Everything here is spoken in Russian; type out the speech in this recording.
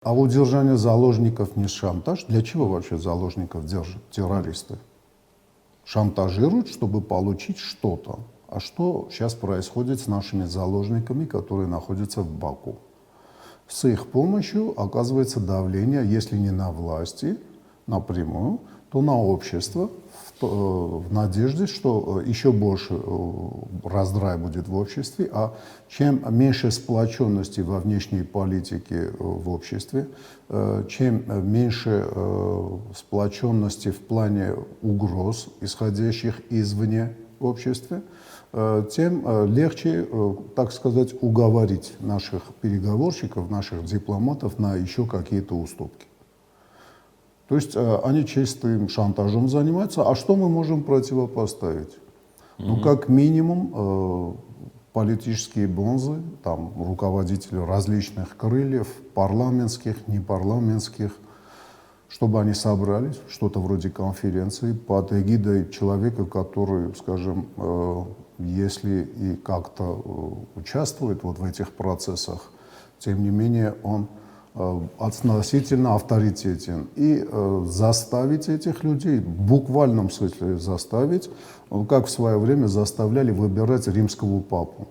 А удержание заложников не шантаж? Для чего вообще заложников держат террористы? Шантажируют, чтобы получить что-то. А что сейчас происходит с нашими заложниками, которые находятся в Баку? С их помощью оказывается давление, если не на власти напрямую, то на общество, в надежде, что еще больше раздрай будет в обществе, а чем меньше сплоченности во внешней политике в обществе, чем меньше сплоченности в плане угроз, исходящих извне в обществе, тем легче, так сказать, уговорить наших переговорщиков, наших дипломатов на еще какие-то уступки. То есть они чистым шантажом занимаются. А что мы можем противопоставить? Ну, как минимум, политические бонзы, там, руководители различных крыльев, парламентских, непарламентских, чтобы они собрались, что-то вроде конференции, под эгидой человека, который, скажем, если и как-то участвует вот в этих процессах, тем не менее он относительно авторитетен. И заставить этих людей, в буквальном смысле заставить, как в свое время заставляли выбирать римского папу.